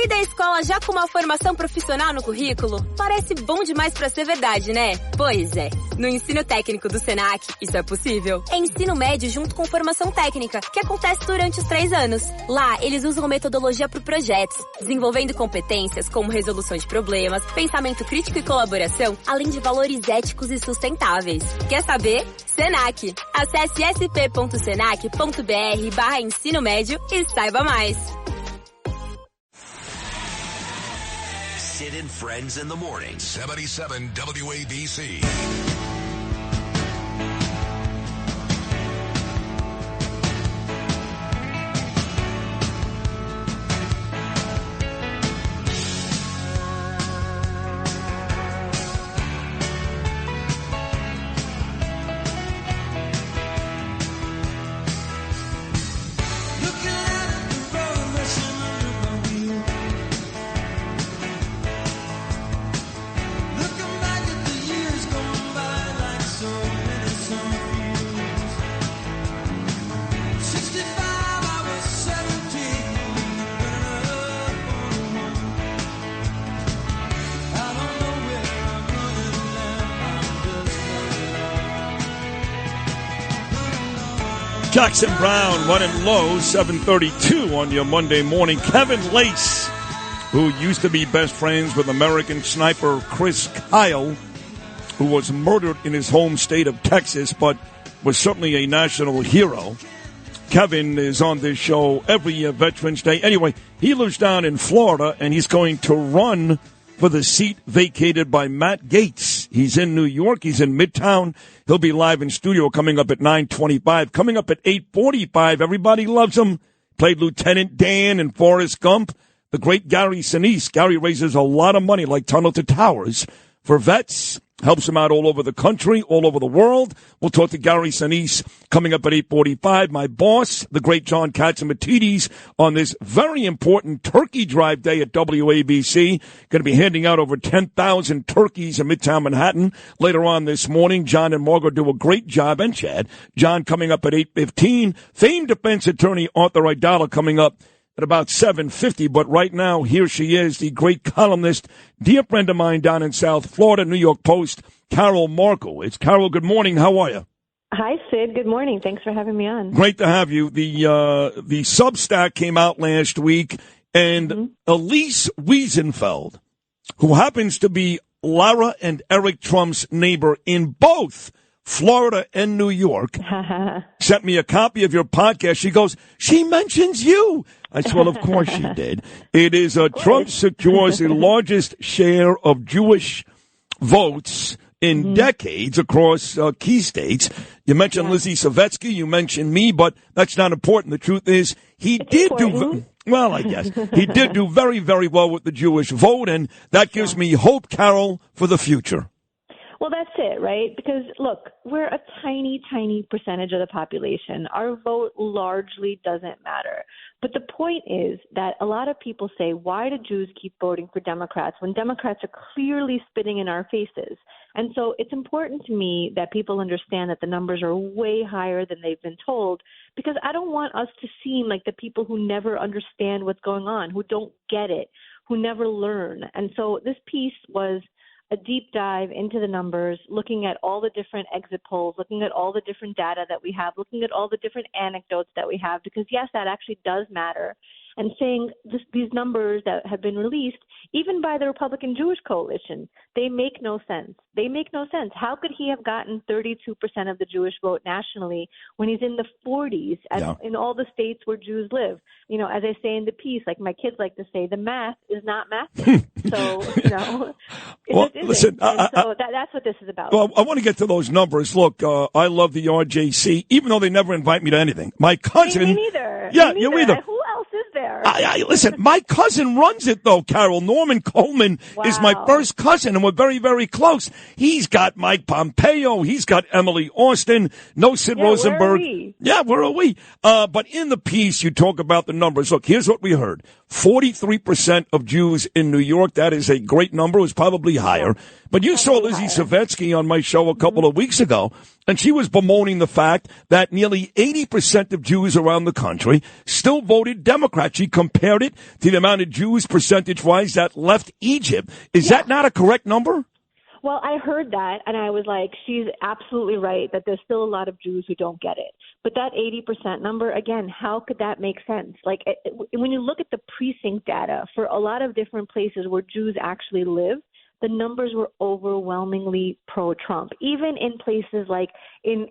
Sair da escola já com uma formação profissional no currículo? Parece bom demais pra ser verdade, né? Pois é. No ensino técnico do Senac, isso é possível. É ensino médio junto com formação técnica, que acontece durante os 3 anos. Lá, eles usam metodologia para projetos, desenvolvendo competências como resolução de problemas, pensamento crítico e colaboração, além de valores éticos e sustentáveis. Quer saber? Senac. Acesse sp.senac.br/ensino médio e saiba mais. Sid and Friends in the Morning. 77 WABC. Jackson Brown running low, 7:32 on your Monday morning. Kevin Lace, who used to be best friends with American sniper Chris Kyle, who was murdered in his home state of Texas, but was certainly a national hero. Kevin is on this show every year, Veterans Day. Anyway, he lives down in Florida, and he's going to run for the seat vacated by Matt Gaetz. He's in New York. He's in Midtown. He'll be live in studio coming up at 9:25. Coming up at 8:45, everybody loves him. Played Lieutenant Dan in Forrest Gump. The great Gary Sinise. Gary raises a lot of money, like Tunnel to Towers, for vets. Helps him out all over the country, all over the world. We'll talk to Gary Sinise coming up at 8:45. My boss, the great John Katsimatidis, on this very important Turkey Drive Day at WABC. Going to be handing out over 10,000 turkeys in Midtown Manhattan later on this morning. John and Margot do a great job, and Chad. John coming up at 8:15. Famed defense attorney Arthur Aidala coming up at about 7:50, but right now, here she is, the great columnist, dear friend of mine down in South Florida, New York Post, Karol Markowicz. Carol, good morning. How are you? Hi, Sid. Good morning. Thanks for having me on. Great to have you. The Substack came out last week, and Elise Wiesenfeld, who happens to be Lara and Eric Trump's neighbor in both Florida and New York, sent me a copy of your podcast. She goes, she mentions you. I said, well, of course she did. It is Trump secures the largest share of Jewish votes in decades across key states. You mentioned Lizzie Savetsky. You mentioned me, but that's not important. The truth is he did do well, I guess. He did do very, very well with the Jewish vote, and that gives me hope, Carol, for the future. Well, that's it, right? Because, look, we're a tiny, tiny percentage of the population. Our vote largely doesn't matter. But the point is that a lot of people say, why do Jews keep voting for Democrats when Democrats are clearly spitting in our faces? And so it's important to me that people understand that the numbers are way higher than they've been told, because I don't want us to seem like the people who never understand what's going on, who don't get it, who never learn. And so this piece was a deep dive into the numbers, looking at all the different exit polls, looking at all the different data that we have, looking at all the different anecdotes that we have, because, yes, that actually does matter. And saying these numbers that have been released, even by the Republican Jewish Coalition, they make no sense. They make no sense. How could he have gotten 32% of the Jewish vote nationally when he's in the 40s in all the states where Jews live? You know, as I say in the piece, like my kids like to say, the math is not math. So, you know, it just isn't. Listen, that's what this is about. Well, I want to get to those numbers. Look, I love the RJC, even though they never invite me to anything. My cousin. Me neither. Yeah, me you neither. either. Who else is there? Listen, my cousin runs it, though, Carol. Norman Coleman is my first cousin, and we're very, very close. He's got Mike Pompeo. He's got Emily Austin. No Sid Rosenberg. Where are we? Yeah, where are we? But in the piece, you talk about the numbers. Look, here's what we heard. 43% of Jews in New York. That is a great number. It was probably higher. But you saw Lizzie Savetsky on my show a couple of weeks ago, and she was bemoaning the fact that nearly 80% of Jews around the country still voted Democrat. She compared it to the amount of Jews percentage-wise that left Egypt. Is that not a correct number? Well, I heard that, and I was like, she's absolutely right that there's still a lot of Jews who don't get it. But that 80% number, again, how could that make sense? Like, when you look at the precinct data for a lot of different places where Jews actually live, the numbers were overwhelmingly pro-Trump. Even in places like in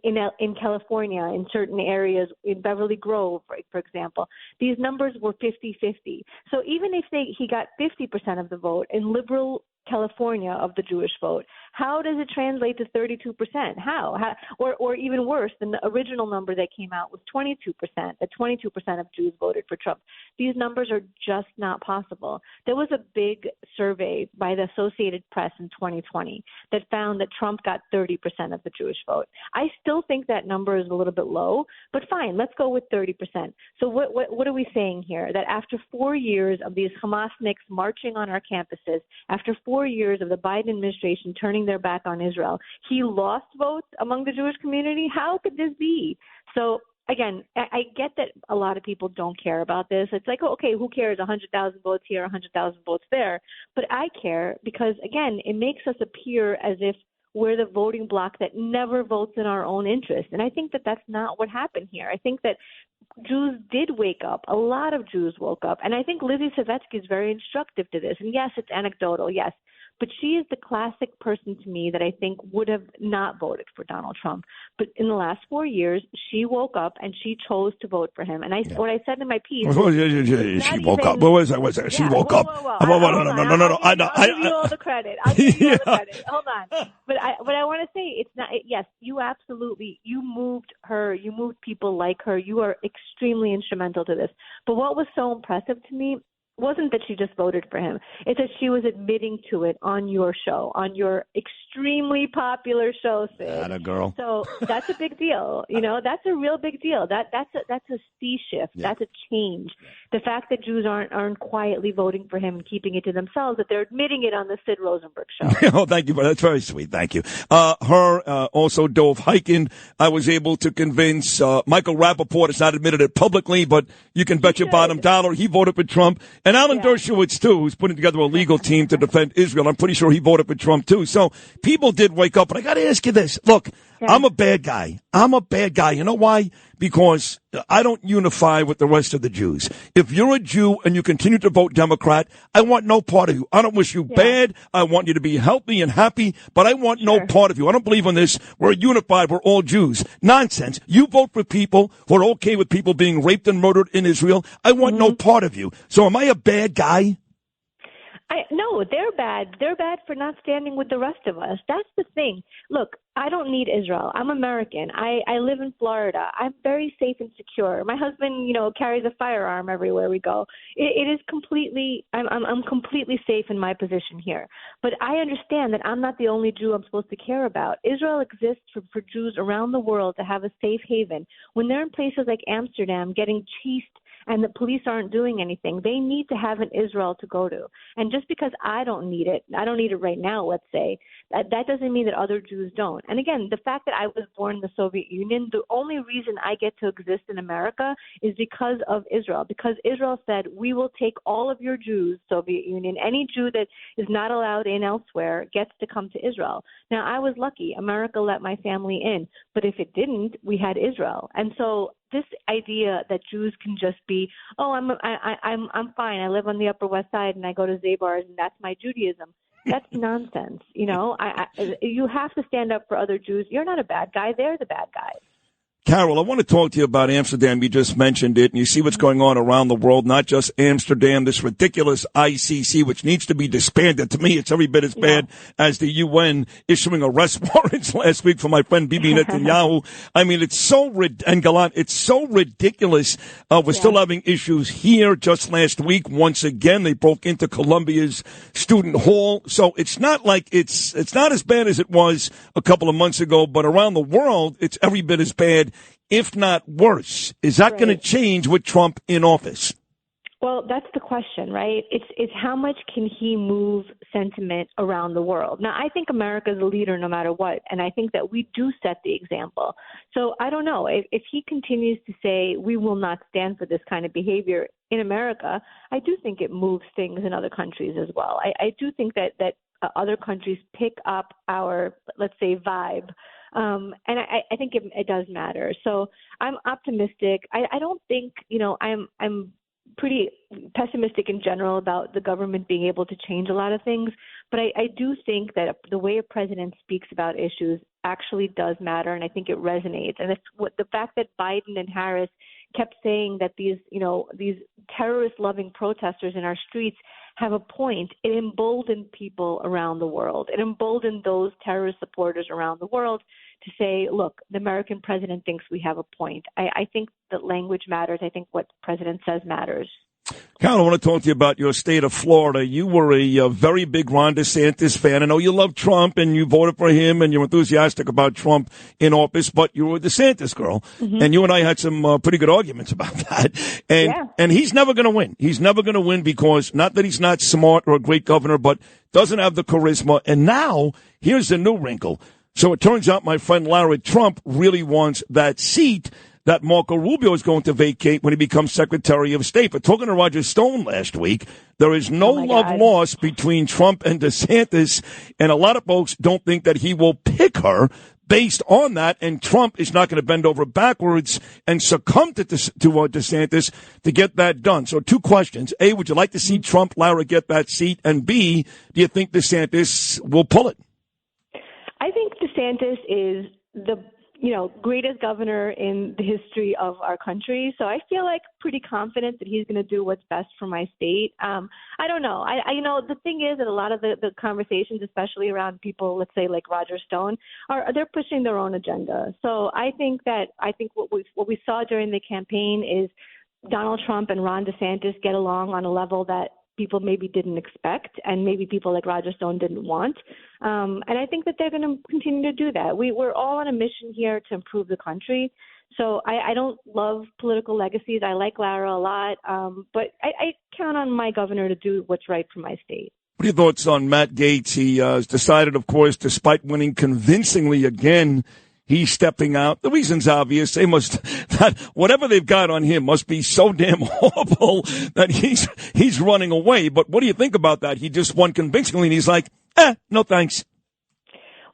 California, in certain areas, in Beverly Grove, for example, these numbers were 50-50. So even if he got 50% of the vote in liberal California of the Jewish vote, how does it translate to 32%? How? Or even worse, than the original number that came out was 22%, that 22% of Jews voted for Trump. These numbers are just not possible. There was a big survey by the Associated Press in 2020 that found that Trump got 30% of the Jewish vote. I still think that number is a little bit low, but fine, let's go with 30%. So what are we saying here? That after 4 years of these Hamasniks marching on our campuses, after 4 years of the Biden administration turning their back on Israel, he lost votes among the Jewish community? How could this be? So again, I get that a lot of people don't care about this. It's like, oh, okay, who cares? 100,000 votes here, 100,000 votes there. But I care because, again, it makes us appear as if we're the voting bloc that never votes in our own interest. And I think that that's not what happened here. I think that Jews did wake up. A lot of Jews woke up. And I think Lizzie Savetsky is very instructive to this. And yes, it's anecdotal, yes. But she is the classic person to me that I think would have not voted for Donald Trump. But in the last 4 years, she woke up and she chose to vote for him. And what I said in my piece, she woke up. What was that? She woke up. No. I'll give you all the credit. Hold on. But I want to say it's not. Yes, you absolutely. You moved her. You moved people like her. You are extremely instrumental to this. But what was so impressive to me wasn't that she just voted for him. It's that she was admitting to it on your show, on your extremely popular show, Sid. Atta girl. So that's a big deal. You know, that's a real big deal. That's a sea shift. Yeah. That's a change. The fact that Jews aren't quietly voting for him and keeping it to themselves, that they're admitting it on the Sid Rosenberg show. Oh, thank you. That's very sweet. Thank you. Also Dove Hyken, I was able to convince Michael Rappaport. It's not admitted it publicly, but you can bet your bottom dollar he voted for Trump. And Alan Dershowitz, too, who's putting together a legal team to defend Israel. I'm pretty sure he voted for Trump, too. So people did wake up. But I got to ask you this. Look, I'm a bad guy. You know why? Because I don't unify with the rest of the Jews. If you're a Jew and you continue to vote Democrat, I want no part of you. I don't wish you bad. I want you to be healthy and happy, but I want no part of you. I don't believe in this. We're unified. We're all Jews. Nonsense. You vote for people who are okay with people being raped and murdered in Israel. I want no part of you. So am I a bad guy? No, they're bad. They're bad for not standing with the rest of us. That's the thing. Look, I don't need Israel. I'm American. I live in Florida. I'm very safe and secure. My husband, carries a firearm everywhere we go. It is completely. I'm completely safe in my position here. But I understand that I'm not the only Jew I'm supposed to care about. Israel exists for Jews around the world to have a safe haven. When they're in places like Amsterdam, getting chased, and the police aren't doing anything, they need to have an Israel to go to. And just because I don't need it right now, let's say, that doesn't mean that other Jews don't. And again, the fact that I was born in the Soviet Union, the only reason I get to exist in America is because of Israel. Because Israel said, we will take all of your Jews, Soviet Union. Any Jew that is not allowed in elsewhere gets to come to Israel. Now, I was lucky. America let my family in. But if it didn't, we had Israel. And so this idea that Jews can just be, I'm fine. I live on the Upper West Side and I go to Zabar's and that's my Judaism. That's nonsense. You have to stand up for other Jews. You're not a bad guy. They're the bad guys. Carol, I want to talk to you about Amsterdam. You just mentioned it, and you see what's going on around the world, not just Amsterdam, this ridiculous ICC, which needs to be disbanded. To me, it's every bit as bad as the UN issuing arrest warrants last week for my friend Bibi Netanyahu. I mean, it's so ridiculous. We're still having issues here. Just last week, once again, they broke into Columbia's student hall. So it's not like it's not as bad as it was a couple of months ago, but around the world, it's every bit as bad, if not worse. Is that going to change with Trump in office? Well, that's the question, right? It's how much can he move sentiment around the world? Now, I think America is a leader no matter what, and I think that we do set the example. So I don't know. If he continues to say we will not stand for this kind of behavior in America, I do think it moves things in other countries as well. I do think that other countries pick up our, let's say, vibe. And I think it does matter. So I'm optimistic. I don't think, I'm pretty pessimistic in general about the government being able to change a lot of things. But I do think that the way a president speaks about issues actually does matter, and I think it resonates. And it's the fact that Biden and Harris kept saying that these terrorist-loving protesters in our streets have a point. It emboldened people around the world. It emboldened those terrorist supporters around the world to say, look, the American president thinks we have a point. I think that language matters. I think what the president says matters. Carol, I want to talk to you about your state of Florida. You were a very big Ron DeSantis fan. I know you love Trump and you voted for him and you're enthusiastic about Trump in office, but you were a DeSantis girl. Mm-hmm. And you and I had some pretty good arguments about that. And he's never going to win. He's never going to win because not that he's not smart or a great governor, but doesn't have the charisma. And now here's the new wrinkle. So it turns out my friend Larry Trump really wants that seat that Marco Rubio is going to vacate when he becomes Secretary of State. But talking to Roger Stone last week, there is no love lost between Trump and DeSantis, and a lot of folks don't think that he will pick her based on that, and Trump is not going to bend over backwards and succumb to DeSantis to get that done. So two questions. A, would you like to see Trump, Lara, get that seat? And B, do you think DeSantis will pull it? I think DeSantis is the greatest governor in the history of our country. So I feel like pretty confident that he's going to do what's best for my state. I don't know. The thing is that a lot of the conversations, especially around people, let's say like Roger Stone, they're pushing their own agenda. So I think what we saw during the campaign is Donald Trump and Ron DeSantis get along on a level that people maybe didn't expect, and maybe people like Roger Stone didn't want. And I think that they're going to continue to do that. We're all on a mission here to improve the country. So I don't love political legacies. I like Lara a lot, but I count on my governor to do what's right for my state. What are your thoughts on Matt Gaetz? He has decided, of course, despite winning convincingly again, he's stepping out. The reason's obvious. That whatever they've got on him must be so damn horrible that he's running away. But what do you think about that? He just won convincingly, and he's like, no thanks.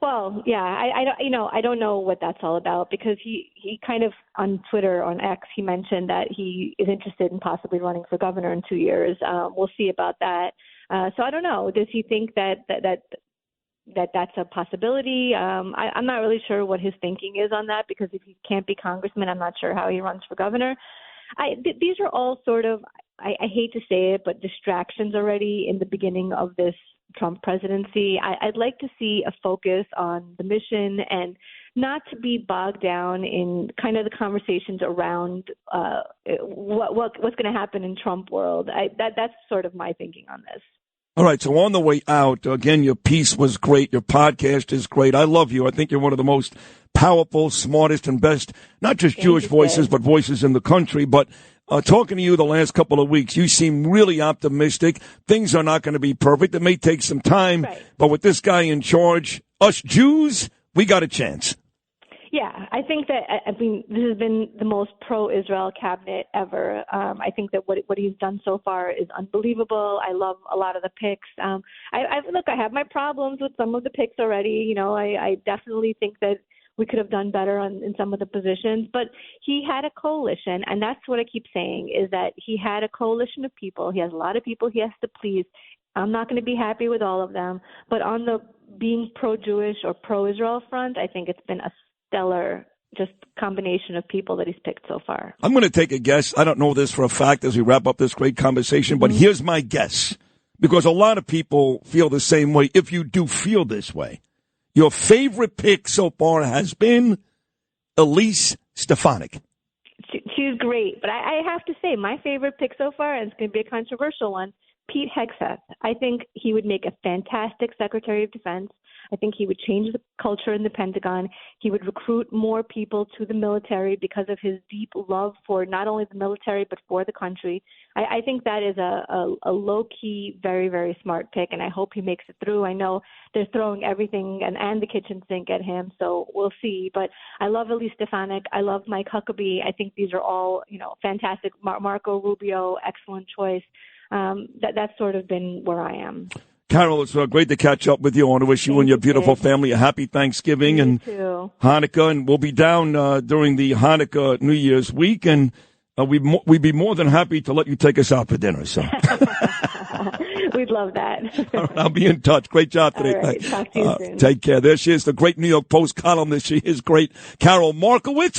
Well, yeah, I don't know what that's all about, because he kind of on Twitter, on X, he mentioned that he is interested in possibly running for governor in 2 years. We'll see about that. So I don't know. Does he think that's a possibility? I'm not really sure what his thinking is on that, because if he can't be congressman, I'm not sure how he runs for governor. These are all sort of, I hate to say it, but distractions already in the beginning of this Trump presidency. I'd like to see a focus on the mission and not to be bogged down in kind of the conversations around what's going to happen in Trump world. That's sort of my thinking on this. All right, so on the way out, again, your piece was great. Your podcast is great. I love you. I think you're one of the most powerful, smartest, and best, not just Jewish voices, but voices in the country. But talking to you the last couple of weeks, you seem really optimistic. Things are not going to be perfect. It may take some time, right. But with this guy in charge, us Jews, we got a chance. Yeah, I think that, this has been the most pro-Israel cabinet ever. I think that what he's done so far is unbelievable. I love a lot of the picks. I have my problems with some of the picks already. I definitely think that we could have done better in some of the positions, but he had a coalition, and that's what I keep saying, is that he had a coalition of people. He has a lot of people he has to please. I'm not going to be happy with all of them, but on the being pro-Jewish or pro-Israel front, I think it's been a stellar just combination of people that he's picked so far. I'm going to take a guess. I don't know this for a fact as we wrap up this great conversation, but here's my guess, because a lot of people feel the same way. If you do feel this way, your favorite pick so far has been Elise Stefanik. She's great, but I have to say my favorite pick so far, and it's going to be a controversial one, Pete Hegseth. I think he would make a fantastic Secretary of Defense. I think he would change the culture in the Pentagon. He would recruit more people to the military because of his deep love for not only the military but for the country. I think that is a low-key, very, very smart pick, and I hope he makes it through. I know they're throwing everything and the kitchen sink at him, so we'll see. But I love Elise Stefanik. I love Mike Huckabee. I think these are all, fantastic. Marco Rubio, excellent choice. That's sort of been where I am. Karol, it's great to catch up with you. I want to wish you and your beautiful family a happy Thanksgiving and Hanukkah, and we'll be down during the Hanukkah New Year's week, and we'd be more than happy to let you take us out for dinner. So we'd love that. All right, I'll be in touch. Great job today. All right, talk to you soon. Take care. There she is, the great New York Post columnist. She is great, Karol Markowicz.